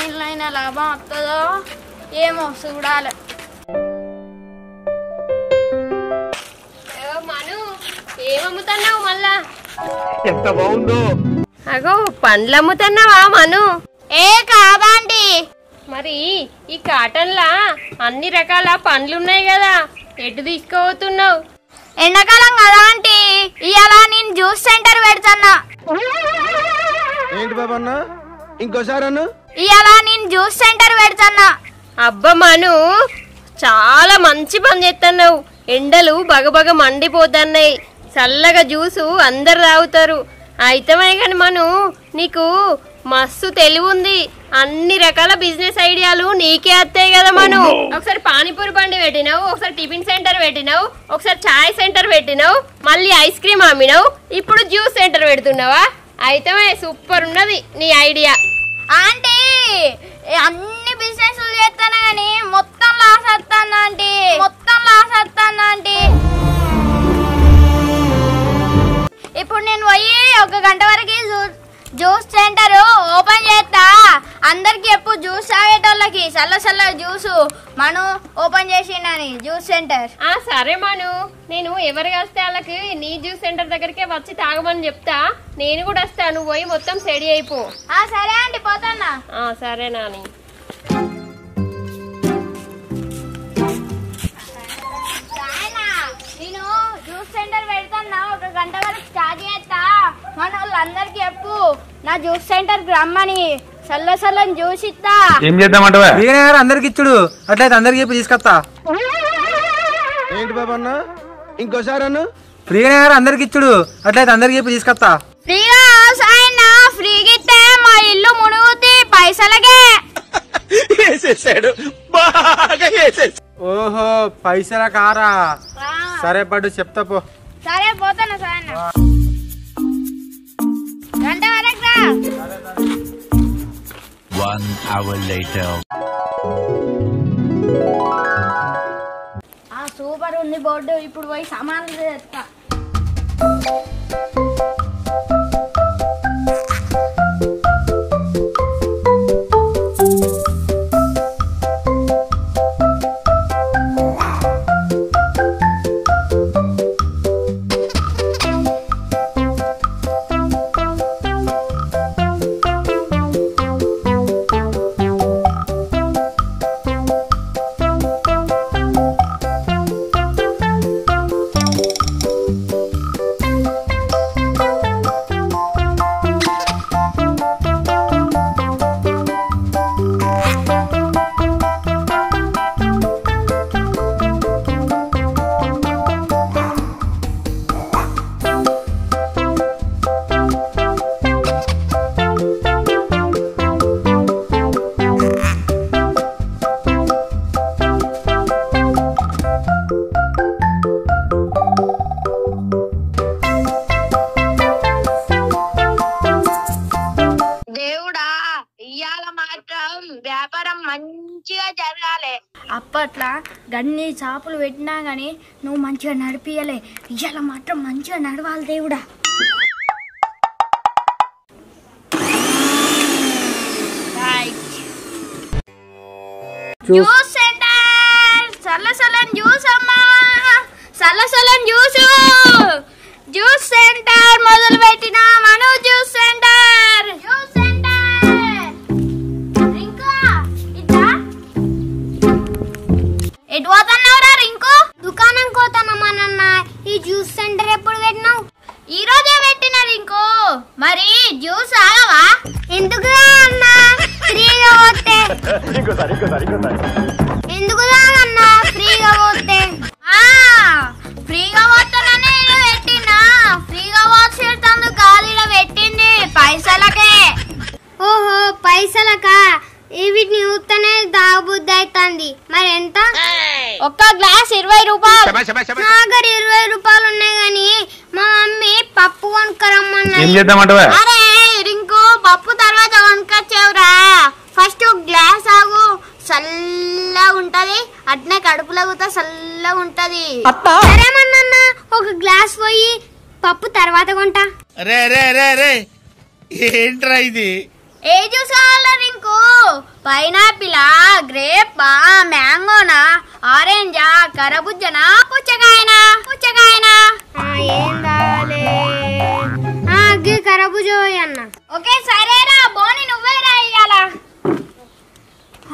దీనిలో లాభం వస్తుందో ఏమో చూడాలి. మను ఏమమ్ముతున్నావు మళ్ళా? ఎంత బాగుందో. అగో పండ్లు అమ్ముతున్నావా మను? ఏ కాదండి. మరి ఈ కాటన్లా అన్ని రకాల పండ్లున్నాయి కదా, ఎటు తీసుకోబోతున్నావు? ఎండాకాలం కదా ఆంటీ, ఇవాళ నేను జ్యూస్ సెంటర్ పెడుతున్నా. ఏంటి బాబన్న, ఇంకోసారి అన్న. ఇవాళ నేను జ్యూస్ సెంటర్ పెడుతున్నా. అబ్బా మను, చాలా మంచి పని చేస్తున్నావు. ఎండలు బగబగ మండిపోతున్నాయి, చల్లగా జ్యూసు అందరు తాగుతారు. అయితమే కానీ మను, నీకు మస్తు తెలివి ఉంది. అన్ని రకాల బిజినెస్ ఐడియాలు నీకే వస్తాయి కదా మను. ఒకసారి పానీపూరి బండి పెట్టినావు, ఒకసారి టిఫిన్ సెంటర్ పెట్టినావు, ఒకసారి చాయ్ సెంటర్ పెట్టినావు, మళ్ళీ ఐస్ క్రీమ్ అమ్మినావు, ఇప్పుడు జ్యూస్ సెంటర్ పెడుతున్నావా? అయితమే సూపర్ ఉన్నది నీ ఐడియా. ఆంటీ అన్ని బిజినెస్ చేస్తాను కానీ మొత్తం లాస్ వస్తాను ఆంటీ, మొత్తం లాస్ వస్తాను ఆంటీ. ఇప్పుడు నేను పోయి 1 గంట వరకు జ్యూస్ సెంటర్ ఓపెన్ చేస్తా. అందరికి ఎప్పుడు జ్యూస్ తాగేటోళ్ళకి చల్ల జ్యూస్ మను ఓపెన్ చేసిండని జ్యూస్ సెంటర్. సరే మను, నేను ఎవరు వస్తే వాళ్ళకి నీ జ్యూస్ సెంటర్ దగ్గరికే వచ్చి తాగమని చెప్తా. నేను కూడా వస్తా, నువ్వు పోయి మొత్తం సెడి అయిపో. సరే ఆంటీ, పోతానా? సరే నాని. నేను జ్యూస్ సెంటర్ పెడతాను, 1 గంట వరకు స్టార్ట్ చేస్తా. మన వాళ్ళందరికి చెప్పు నా జ్యూస్ సెంటర్ రమ్మని, చల్ల జ్యూస్ ఇస్తా. ఏం చేద్దామంటావా? అందరికి ఇచ్చుడు, అట్లయితే అందరికి చెప్పి తీసుకొస్తా. ఏంటి బాబన్న, ఇంకోసారి అన్న. ఫ్రీగా అందరికి ఇచ్చుడు, అట్లయితే అందరికి చెప్పి తీసుకొస్తా. ఫ్రీగా సాయన్నా, ఫ్రీగా ఇస్తే మా ఇల్లు మునుగుతి పైసలకే. ఓహో, పైసల కారా? సరే పడు, చెప్తా పో. సరే పోతాను సాయన్న, గంట వరకు రా. 1 hour later. సూపర్ ఉంది బోర్డు, ఇప్పుడు పోయి సామాన్లు తెస్తా. వ్యాపారం మంచిగా జరగాలి. అప్పట్లో గన్ని చాపులు పెట్టినా గానీ నువ్వు మంచిగా నడిపియలే, ఇవాళ మాత్రం మంచిగా నడవాలి దేవుడా. జ్యూస్ సెంటర్, చల్లసలం జ్యూస్ అమ్మా, చల్లసలం జ్యూస్. జ్యూస్ సెంటర్ మొదలు పెట్టిన మను జ్యూస్ సెంటర్. జ్యూస్ సెంటర్ ఎటు పోతున్నావురా రింకు? దుకాణం పోతానమ్మా నాన్న. ఈ జ్యూస్ సెంటర్ ఎప్పుడు పెట్టినావు? ఈ రోజే పెట్టిన రింకు. మరి జ్యూస్ ఆగవా? ఎందుకు అన్నా ఫ్రీగా పోతే? ఎందుకు అన్నా ఫ్రీగా పోతే? ఫ్రీగా పోతాననే పెట్టినా. ఫ్రీగా పోసేటందుకు గాలిలో పెట్టింది పైసలకే. ఓహో, పైసలకా? వీటిని ఊతనే దాబుద్ది అవుతుంది. మరి ఎంత? ఒక్క గ్లాస్ 20 రూపాయలు. నా దగ్గర 20 రూపాయలు ఉన్నాయి గాని మా మమ్మీ పప్పు కొనుక్కరమ్మన్నది. అరే రింకు, పప్పు తర్వాత కొనుక్కొచ్చావురా. ఫస్ట్ గ్లాస్ ఆగు, చల్లగా ఉంటది. అట్నే కడుపులో కూడా చల్లగా ఉంటది. సరేమన్నా, ఒక గ్లాస్ పోయి పప్పు తర్వాత కొంటా. ఏంట్రా ఇది? ఏ జ్యూస్ కావాలా రింకు? పైనాపిలా, గ్రేపా, మ్యాంగోనా, ఆరెంజా, కరబుజ్జనా, పుచ్చకాయనా? ఏం కావాలి? కరబుజ అన్న. ఓకే సరేరా, బోని నువ్వే రా ఇయ్యాల.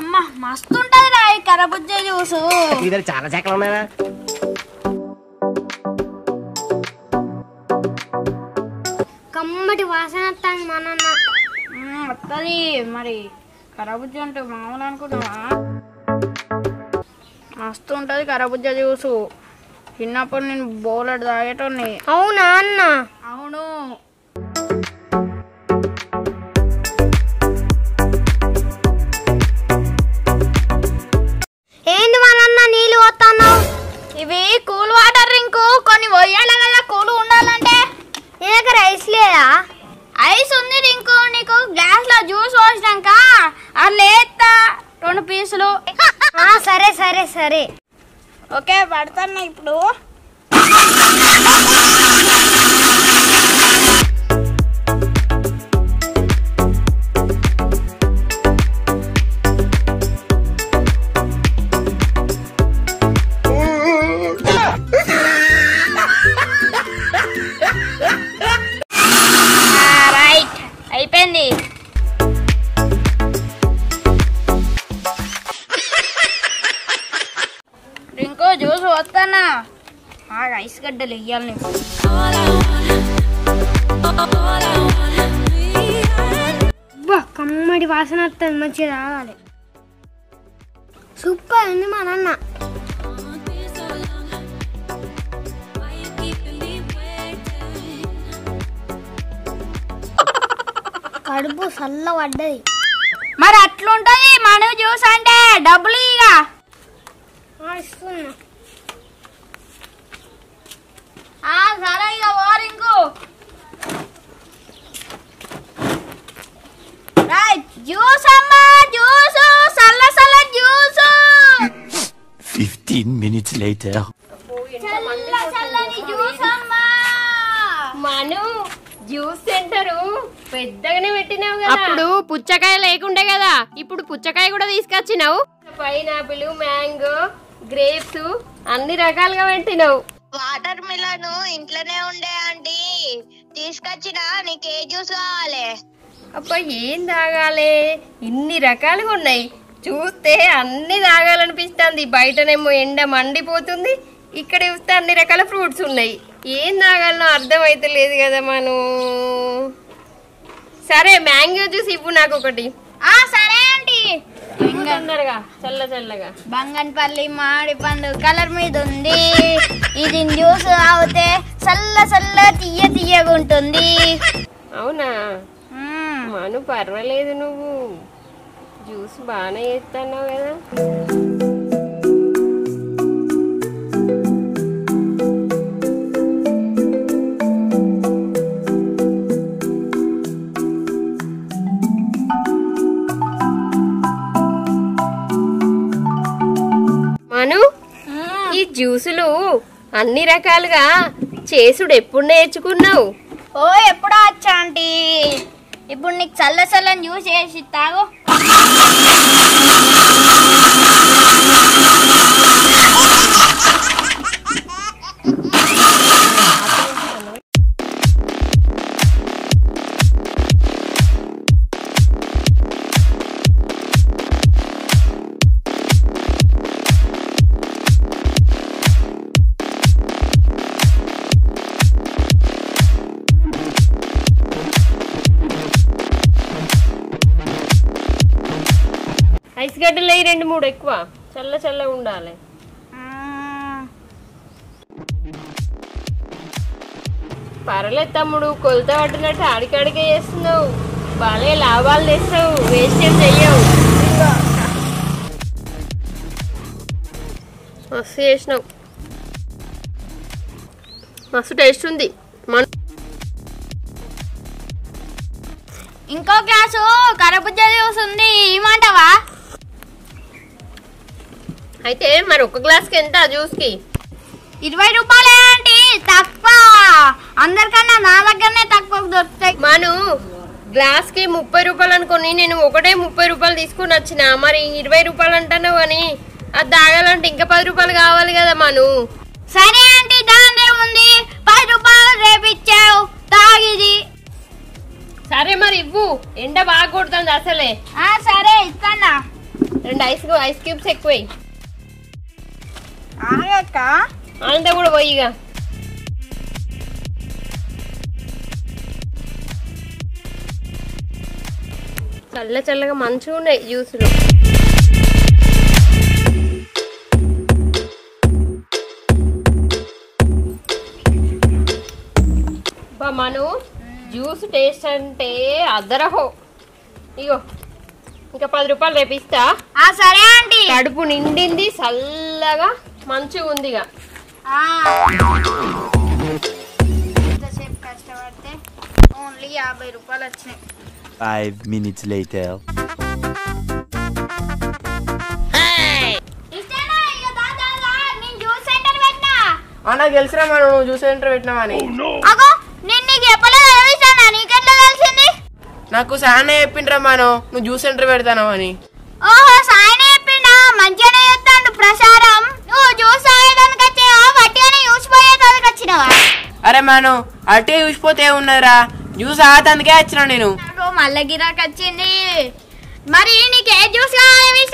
అమ్మ మస్తు ఉంటది రా ఈ కరబుజ్జ జ్యూసు. చాలా శాఖలు ఉన్నాయా? కమ్మటి వాసన వస్తుంది మనన్న. వస్తుంది మరి. కరబుజ్జ అంటే మామూలు అనుకుంటావా? మస్తు ఉంటుంది కరబుజ్జ జ్యూసు. చిన్నప్పుడు నేను బోలెడు తాగేటోని. అవునా అన్న? అవును. ఏంటి మనన్న నీళ్ళు పోతున్నావు? ఇవి కూల్ వాటర్ డ్రింక్. కొన్ని పోయాలి కదా కూల్ ఉండాలంటే. నీ దగ్గర ఐస్ లేదా? ఐస్ ఉంది డ్రింక్. నీకు గ్లాస్ లో జ్యూస్ పోసినాక అట్లా వేస్తా 2 పీసులు. సరే సరే సరే. ఓకే పడతాను ఇప్పుడు. రైట్ అయిపోయింది. డ్రింక్ జ్యూస్ వస్తానా? ఐస్ గడ్డలు ఇయ్యాలి. కమ్మడి వాసన వస్తుంది, మంచిగా రావాలి. సూపర్ ఉంది మా నాన్న. కడుపు చల్ల పడ్డది. మరి అట్లుంటది మన జ్యూస్ అంటే. డబ్బులు ఇక ఇస్తున్నా. సరే ఇక ఓరింగు. జ్యూస్ అమ్మా, జ్యూస్, చల్ల చల్ల జ్యూస్. 15 minutes later. చల్ల చల్లని జ్యూస్ అమ్మా. మను జ్యూస్ సెంటరు పెద్దగానే పెట్టినావు కదా. అప్పుడు పుచ్చకాయ లేకుండే కదా, ఇప్పుడు పుచ్చకాయ కూడా తీసుకొచ్చినావు. పైనాపిల్, మ్యాంగో, గ్రేప్స్ అన్ని రకాలుగా పెట్టినావు. వాటర్ మిలన్ ఇంట్లోనే ఉండే ఆంటీ తీసుకొచ్చిన. నీకే జ్యూస్ కావాలి? అబ్బా ఏం తాగాలి? ఇన్ని రకాలుగా ఉన్నాయి. చూస్తే అన్ని తాగాలనిపిస్తుంది. బయటనేమో ఎండ మండిపోతుంది, ఇక్కడ చూస్తే అన్ని రకాల ఫ్రూట్స్ ఉన్నాయి. ఏం తాగాలనో అర్థం అయితే లేదు కదా మనం. సరే మ్యాంగో జ్యూస్ ఇవ్వు నాకు ఒకటి. సరే ఆంటీ. తొందరగా చల్ల చల్లగా. బంగన్పల్లి మామిడి పండు కలర్ మీద ఉంది. ఇది జ్యూస్ తాగితే చల్ల చల్ల తీయ తీయగా ఉంటుంది. అవునా మను? పర్వాలేదు, నువ్వు జ్యూస్ బాగానే చేస్తున్నావు కదా. మను ఈ జ్యూసులు అన్ని రకాలుగా చేసుడు ఎప్పుడు నేర్చుకున్నావు? ఎప్పుడో వచ్చా ఆంటీ. ఇప్పుడు నీకు చల్ల చల్లని జ్యూస్ చేసి తాగు. ఐస్ గడ్డలు 2-3 ఎక్కువ, చల్ల చల్ల ఉండాలి. పర్లేదు తమ్ముడు, కొలత పట్టినట్టు ఆడికాడికే చేస్తున్నావు. బాగా లాభాలు తెస్తావు, వేస్టేజ్ చెయ్యవు. మస్తు చేసినావు, మస్తు టేస్ట్ ఉంది. ఇంకో గ్లాసు కరబుజ్జ జ్యూస్ ఉంది, ఇవ్వమంటావా? అయితే మరి ఒక గ్లాస్కి ఎంత జ్యూస్కి? 20 రూపాయలే ఆంటీ, తక్కువ. అందరికన్నా నా దగ్గరనే తక్కువ దొరుకుతాయి. మను గ్లాస్ కి 30 రూపాయలు అనుకోని నేను ఒకటే 30 రూపాయలు తీసుకుని వచ్చిన. మరి 20 రూపాయలు అంటున్నావు అని అది తాగాలంటే ఇంకా 10 రూపాయలు కావాలి కదా మను. సరే అంటే దాని ఉంది 10 రూపాయలు రేపు ఇచ్చావు తాగిది. సరే మరి ఇవ్వు, ఎండ బాగా కొడుతుంది అసలే. సరే ఇస్తానా. 2 ఐస్ క్యూబ్స్ ఎక్కువ ఆగక్క అంతా కూడా పోయిగా. చల్లగా మంచిగా ఉన్నాయి జ్యూసులు. మను జ్యూస్ టేస్ట్ అంటే అదరహో. ఇగో ఇంకా 10 రూపాయలు రేపిస్తా. సరే ఆంటీ. కడుపు నిండింది, చల్లగా మంచిగా ఉంది. ఎంతసేపు కష్టపడితే ఓన్లీ 50 రూపాయలు వచ్చినాయి. 5 minutes later. నాకు తెలిసినా మనం నువ్వు జ్యూస్ సెంటర్ పెట్టినావని. నాకు సాయన చెప్పిండ్రా మనం నువ్వు జ్యూస్ సెంటర్ పెడతానవని. ఓహో సాయన చెప్పిండా, మంచిగానే చెప్తాడు ప్రసారం. నువ్వు జ్యూస్ తాగడానికి వచ్చావా వట్టిగానే యూసిపోయేదానికి వచ్చినావా? అరే మనం అటే చూసిపోతే ఉన్నదిరా, జ్యూస్ ఆతందుకే వచ్చినా నేను. మళ్ళా గిరాకి వచ్చింది. మరి నీకు ఏ జ్యూస్ కావాలి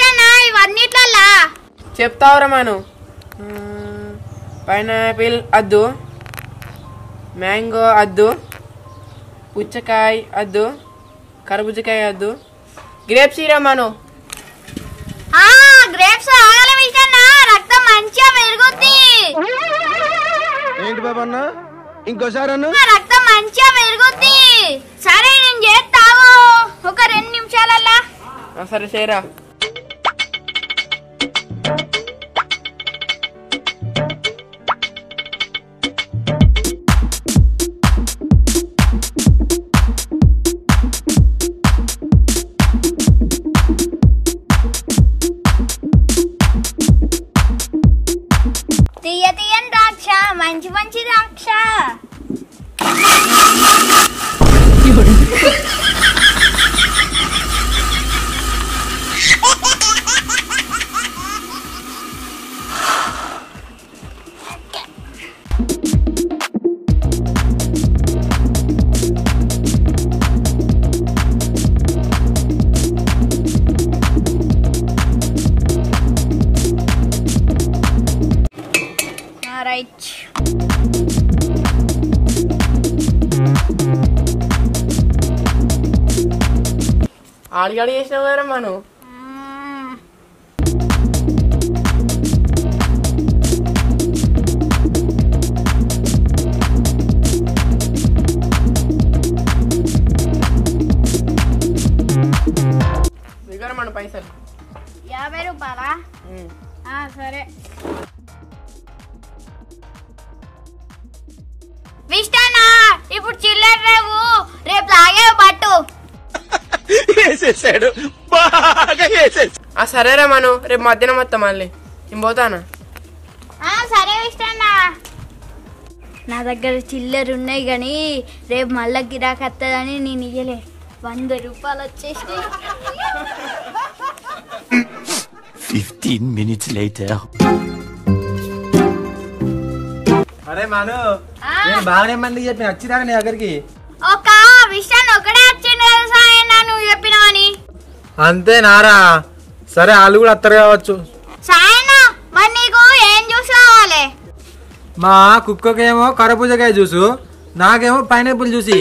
ఇవన్నిట్లల్లా చెప్తావురా మనం. పైనాపిల్ అద్దు, మ్యాంగో అద్దు, పుచ్చకాయ అద్దు, కర్బూజకాయ అద్దు, గ్రేప్స్ ఇరా మనం. గ్రేప్స్ రక్తం మంచిగా పెరుగుద్ది. ఏంటి బాబా అన్న ఇంకోసారి అన్న రక్తం మంచిగా పెరుగుద్ది. సరే నేను చేస్తావు ఒక 2 నిమిషాలల్లా. సరే చేయరా. తీయని ద్రాక్ష, మంచి ద్రాక్ష. రైట్. ఆడిగాడి చేసినావు కదా మనం. దగ్గర మన పైసలు 50 రూపాయలా? సరే. విష్టానా ఇప్పుడు చిల్లర రేవు రేపు లాగే పట్టు. వేసేసాడు బాగా వేసేసాడు. సరేరా మనం రేపు మధ్యాహ్నం వస్తాం మళ్ళీ. నేను పోతానా? సరే విష్టానా. నా దగ్గర చిల్లర ఉన్నాయి కానీ రేపు మళ్ళా గిరాకీ వస్తుందని నేను ఇయ్యలే. 100 రూపాయలు వచ్చేసి. 15 minutes later. అరే మను నేను బాగానే మంది చెప్పిన వచ్చిరా నీ దగ్గరికి. ఒక విషయాన్ని ఒకటే వచ్చింది సాయన్న నువ్వు చెప్పినావని. అంతే నారా. సరే వాళ్ళు కూడా వస్తారు కావచ్చు. సాయన్న మరి నీకు ఏం జ్యూస్ కావాలి? మా కుక్కకేమో కరపూజకాయ జ్యూసు, నాకేమో పైనాపిల్ జ్యూసి.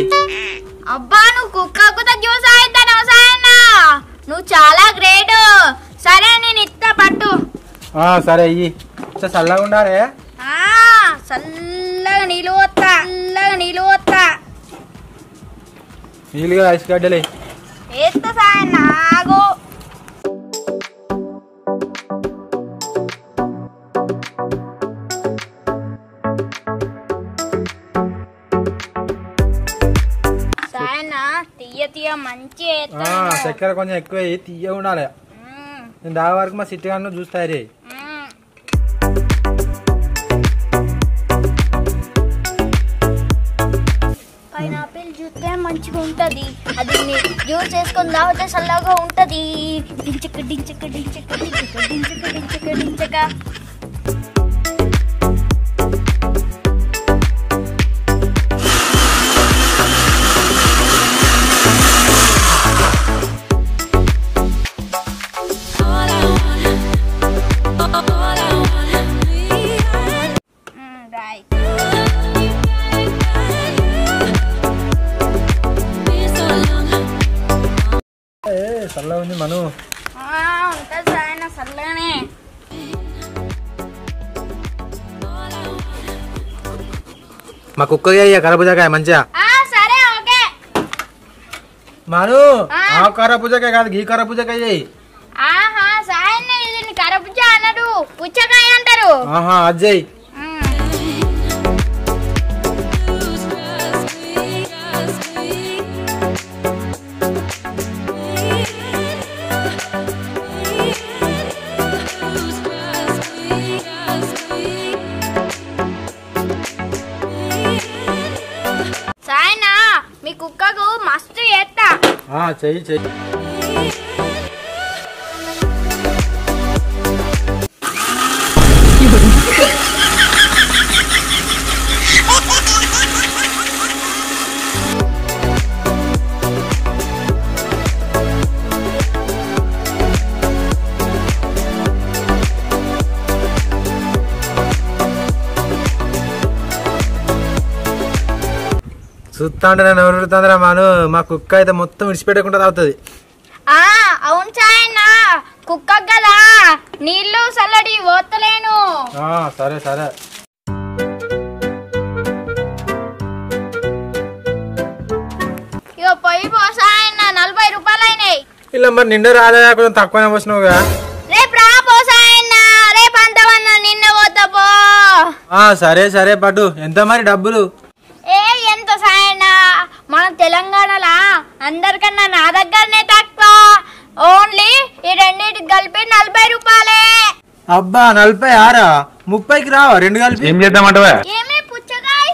అబ్బా నువ్వు కుక్కకు జ్యూస్ అవుతాను సాయన్న, నువ్వు చాలా గ్రేట్. సరే నేను ఇస్తా పట్టు. సరే ఇయ్యి. చల్లగా ఉండారే. చల్లగా నీళ్ళు పోతా, నీళ్ళుగా ఐస్ గడ్డలే వేస్తా సాయన్న. ఆగు. సాయన్న తీయ మంచి చక్కెర కొంచెం ఎక్కువ తీయ ఉండాలి. నేను దాని వరకు మా సిట్టి గాను చూస్తారే. పైనాపిల్ చూస్తే మంచిగా ఉంటది. అది జ్యూస్ చేసుకొని తాగితే చల్లగా ఉంటది. డించక డించక డించక డించక డించక డించక డించక. చల్లగా ఉంది మను. ఉంటది ఆయన చల్లగానే. మా కుక్కగా అయ్యా కరబుజాకాయ మంచిగా. సరే ఓకే మను ఆ కరబుజాకాయ కాదు గీ కరబుజాకాయ. ఆహా సాయన్న ఇది కరబుజ అన్నాడు, పుచ్చకాయ అంటారు. ఆహా అజ్జయ్. సాయన్న మీ కుక్కకు మస్తు చేస్తా. చెయ్యి చెయ్యి. చూస్తా ఉంటే నన్ను ఎవరు ఉడుతుందిరా మాను. మా కుక్క అయితే మొత్తం విడిచిపెట్టకుండా తాగుతుంది. అవును సాయన్న కుక్క కదా నీళ్లు చల్లడి పోతలేను. సరే సరే. ఇక పోయి పోసాయన్న 40 రూపాయలు అయినాయి. ఇలా మరి నిండా రాలే కొంచెం తక్కువనే పోసినావుగా. రేపు రా పోసాయన్న, రేపు అంతమన్నా నిన్న పోతా పో. సరే సరే పట్టు. ఎంత మరి డబ్బులు? ఎంత సాయన్న మన తెలంగాణలో అందరికన్నా నా దగ్గరనే తక్కువ. ఓన్లీ ఈ రెండింటికి కలిపి 40 రూపాయలే. అబ్బా 46 30కి రావా రెండు కలిపి? ఏం చేద్దామంటవా? ఏమే పుచ్చకాయ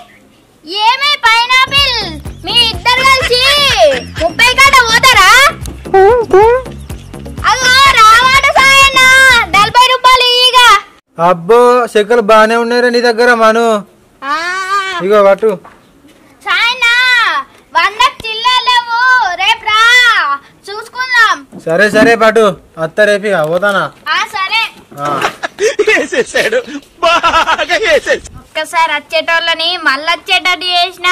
ఏమే పైనాపిల్ మీ ఇద్దరు కలిసి 30 గంట పోతారా? అలా రావాట సాయన్న 40 రూపాయలు ఇక. అబ్బో చెక్కలు బానే ఉన్నారా నీ దగ్గర మను? ఇగో పట్టు. సాయన్న 100 చిల్లలేవు, రేపు రా చూసుకుందాం. సరే సరే పట్టు. అత్త రేపు పోతానా? సరే. వేసేసాడు, బాగా వేసేసాడు. ఒక్కసారి వచ్చేటోళ్ళని మళ్ళీ వచ్చేటట్టు చేసిన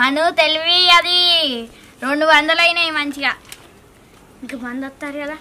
మను తెలివి అది. 200 అయినాయి మంచిగా. ఇంక మంది వస్తారు కదా.